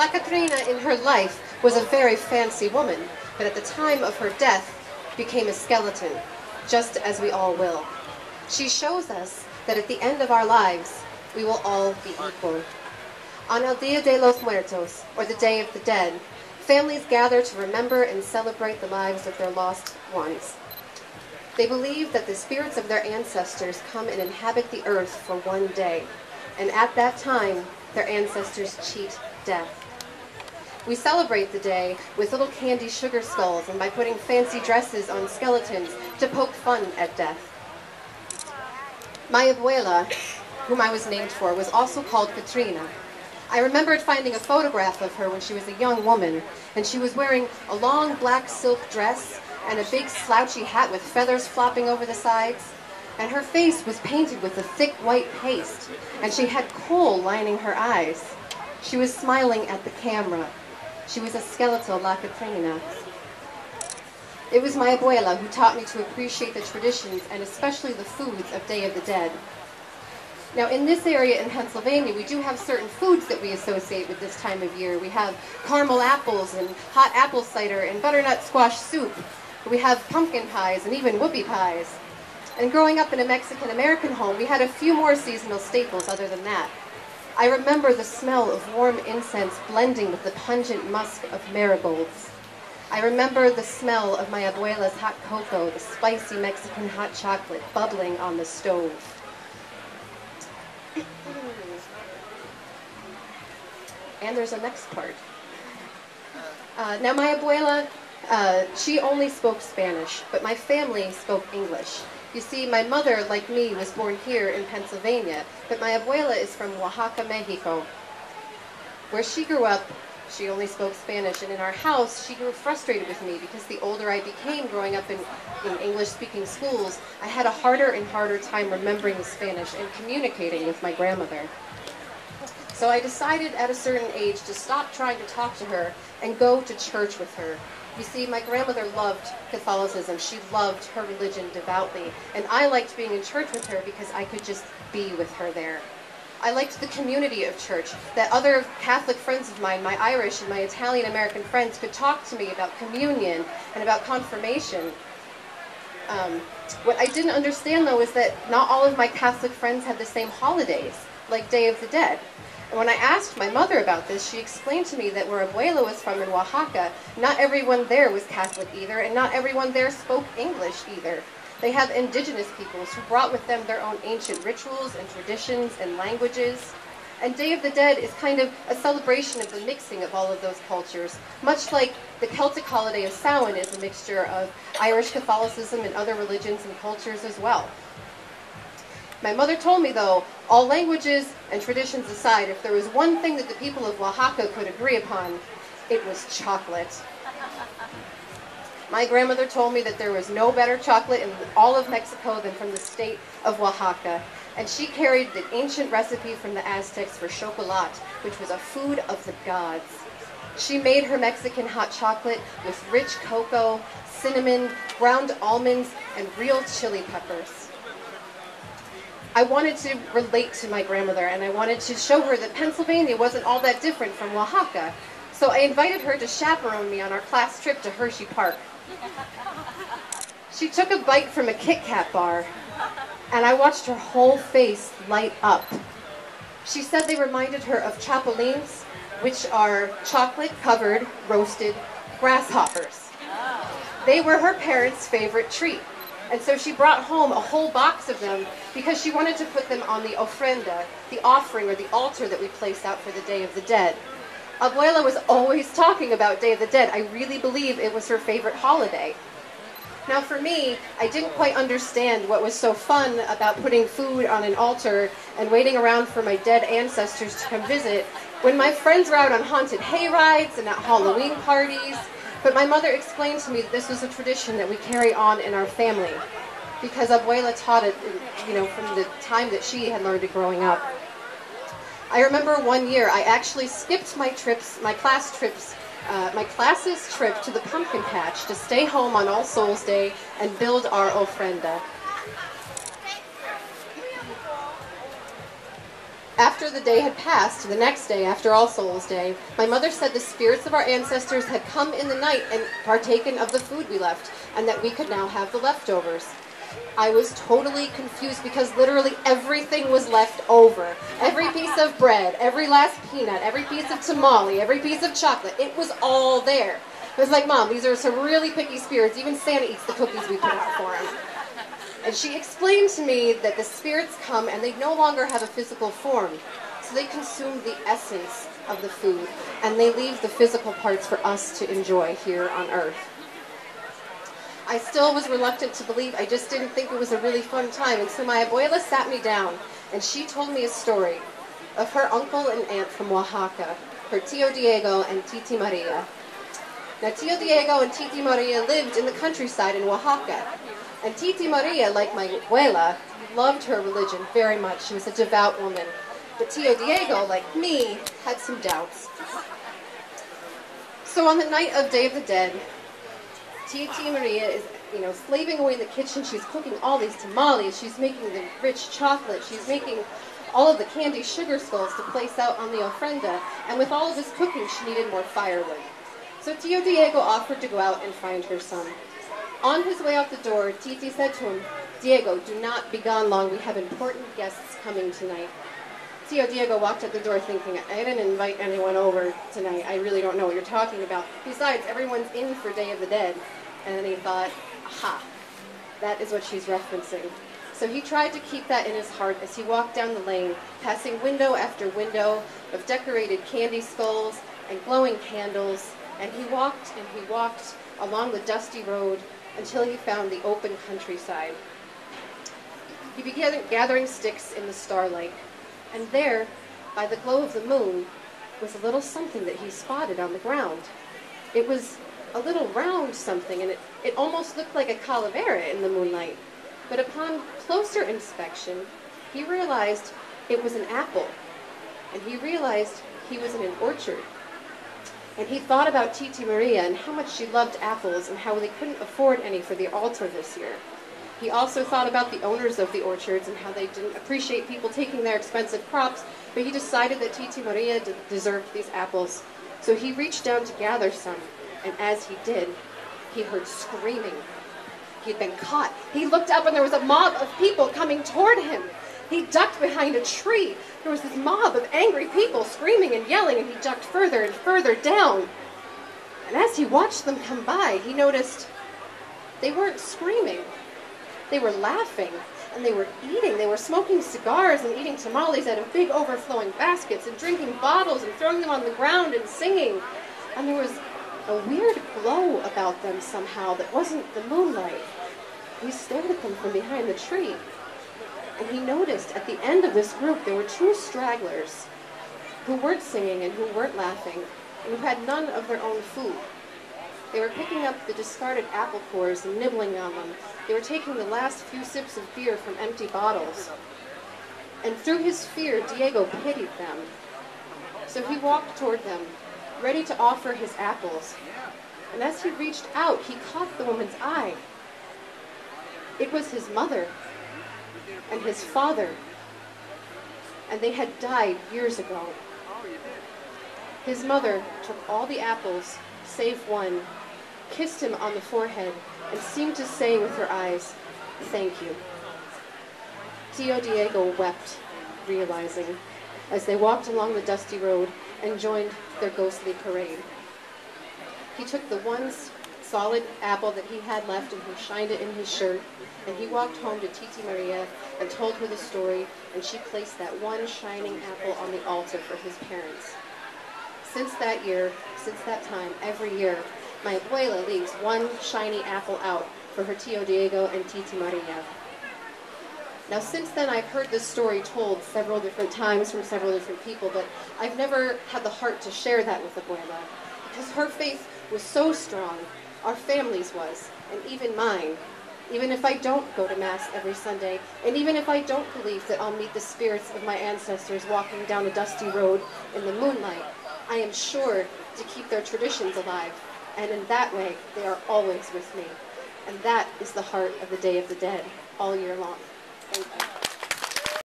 La Catrina in her life was a very fancy woman, but at the time of her death became a skeleton, just as we all will. She shows us that at the end of our lives, we will all be equal. On El Dia de los Muertos, or the Day of the Dead, families gather to remember and celebrate the lives of their lost ones. They believe that the spirits of their ancestors come and inhabit the earth for one day, and at that time, their ancestors cheat death. We celebrate the day with little candy sugar skulls and by putting fancy dresses on skeletons to poke fun at death. My abuela, whom I was named for, was also called Catrina. I remembered finding a photograph of her when she was a young woman, and she was wearing a long black silk dress and a big slouchy hat with feathers flopping over the sides, and her face was painted with a thick white paste, and she had kohl lining her eyes. She was smiling at the camera. She was a skeletal La Catrina. It was my abuela who taught me to appreciate the traditions and especially the foods of Day of the Dead. Now, in this area in Pennsylvania, we do have certain foods that we associate with this time of year. We have caramel apples and hot apple cider and butternut squash soup. We have pumpkin pies and even whoopie pies. And growing up in a Mexican-American home, we had a few more seasonal staples other than that. I remember the smell of warm incense blending with the pungent musk of marigolds. I remember the smell of my abuela's hot cocoa, the spicy Mexican hot chocolate bubbling on the stove. And there's a next part. Now my abuela, she only spoke Spanish, but my family spoke English. You see, my mother, like me, was born here in Pennsylvania, but my abuela is from Oaxaca, Mexico. Where she grew up, she only spoke Spanish, and in our house, she grew frustrated with me because the older I became growing up in English-speaking schools, I had a harder and harder time remembering the Spanish and communicating with my grandmother. So I decided at a certain age to stop trying to talk to her and go to church with her. You see, my grandmother loved Catholicism. She loved her religion devoutly, and I liked being in church with her because I could just be with her there. I liked the community of church, that other Catholic friends of mine, my Irish and my Italian-American friends, could talk to me about communion and about confirmation. What I didn't understand, though, is that not all of my Catholic friends had the same holidays, like Day of the Dead. And when I asked my mother about this, she explained to me that where Abuela was from in Oaxaca, not everyone there was Catholic either, and not everyone there spoke English either. They have indigenous peoples who brought with them their own ancient rituals and traditions and languages. And Day of the Dead is kind of a celebration of the mixing of all of those cultures, much like the Celtic holiday of Samhain is a mixture of Irish Catholicism and other religions and cultures as well. My mother told me, though, all languages and traditions aside, if there was one thing that the people of Oaxaca could agree upon, it was chocolate. My grandmother told me that there was no better chocolate in all of Mexico than from the state of Oaxaca, and she carried the ancient recipe from the Aztecs for chocolate, which was a food of the gods. She made her Mexican hot chocolate with rich cocoa, cinnamon, ground almonds, and real chili peppers. I wanted to relate to my grandmother, and I wanted to show her that Pennsylvania wasn't all that different from Oaxaca. So I invited her to chaperone me on our class trip to Hershey Park. She took a bite from a Kit Kat bar, and I watched her whole face light up. She said they reminded her of chapulines, which are chocolate-covered, roasted grasshoppers. They were her parents' favorite treat. And so she brought home a whole box of them because she wanted to put them on the ofrenda, the offering or the altar that we placed out for the Day of the Dead. Abuela was always talking about Day of the Dead. I really believe it was her favorite holiday. Now for me, I didn't quite understand what was so fun about putting food on an altar and waiting around for my dead ancestors to come visit when my friends were out on haunted hay rides and at Halloween parties. But my mother explained to me that this was a tradition that we carry on in our family because Abuela taught it, from the time that she had learned it growing up. I remember one year I actually skipped my class's trip to the pumpkin patch to stay home on All Souls Day and build our ofrenda. After the day had passed, the next day, after All Souls' Day, my mother said the spirits of our ancestors had come in the night and partaken of the food we left, and that we could now have the leftovers. I was totally confused because literally everything was left over. Every piece of bread, every last peanut, every piece of tamale, every piece of chocolate, it was all there. I was like, Mom, these are some really picky spirits. Even Santa eats the cookies we put out for him. And she explained to me that the spirits come and they no longer have a physical form. So they consume the essence of the food and they leave the physical parts for us to enjoy here on Earth. I still was reluctant to believe. I just didn't think it was a really fun time. And so my abuela sat me down and she told me a story of her uncle and aunt from Oaxaca, her Tío Diego and Titi Maria. Now, Tío Diego and Titi Maria lived in the countryside in Oaxaca. And Titi Maria, like my abuela, loved her religion very much. She was a devout woman. But Tío Diego, like me, had some doubts. So on the night of Day of the Dead, Titi Maria is, slaving away in the kitchen. She's cooking all these tamales. She's making the rich chocolate. She's making all of the candy sugar skulls to place out on the ofrenda. And with all of this cooking, she needed more firewood. So Tío Diego offered to go out and find her son. On his way out the door, Titi said to him, Diego, do not be gone long. We have important guests coming tonight. Tío Diego walked out the door thinking, I didn't invite anyone over tonight. I really don't know what you're talking about. Besides, everyone's in for Day of the Dead. And then he thought, aha, that is what she's referencing. So he tried to keep that in his heart as he walked down the lane, passing window after window of decorated candy skulls and glowing candles. And he walked along the dusty road until he found the open countryside. He began gathering sticks in the starlight, and there, by the glow of the moon, was a little something that he spotted on the ground. It was a little round something, and it almost looked like a calavera in the moonlight. But upon closer inspection, he realized it was an apple, and he realized he was in an orchard. And he thought about Titi Maria and how much she loved apples and how they couldn't afford any for the altar this year. He also thought about the owners of the orchards and how they didn't appreciate people taking their expensive crops, but he decided that Titi Maria deserved these apples. So he reached down to gather some, and as he did, he heard screaming. He had been caught. He looked up and there was a mob of people coming toward him. He ducked behind a tree. There was this mob of angry people screaming and yelling, and he ducked further and further down. And as he watched them come by, he noticed they weren't screaming. They were laughing, and they were eating. They were smoking cigars and eating tamales out of big overflowing baskets and drinking bottles and throwing them on the ground and singing. And there was a weird glow about them somehow that wasn't the moonlight. He stared at them from behind the tree. And he noticed at the end of this group there were two stragglers who weren't singing and who weren't laughing and who had none of their own food. They were picking up the discarded apple cores and nibbling on them. They were taking the last few sips of beer from empty bottles. And through his fear, Diego pitied them. So he walked toward them, ready to offer his apples. And as he reached out, he caught the woman's eye. It was his mother and his father, and they had died years ago. His mother took all the apples, save one, kissed him on the forehead, and seemed to say with her eyes, "Thank you." Tío Diego wept, realizing, as they walked along the dusty road and joined their ghostly parade. He took the one solid apple that he had left and he shined it in his shirt, and he walked home to Titi Maria and told her the story, and she placed that one shining apple on the altar for his parents. Since that year, since that time, every year, my abuela leaves one shiny apple out for her Tío Diego and Titi Maria. Now, since then, I've heard this story told several different times from several different people, but I've never had the heart to share that with abuela, because her faith was so strong, our family's was, and even mine. Even if I don't go to Mass every Sunday, and even if I don't believe that I'll meet the spirits of my ancestors walking down a dusty road in the moonlight, I am sure to keep their traditions alive, and in that way, they are always with me. And that is the heart of the Day of the Dead, all year long. Thank you.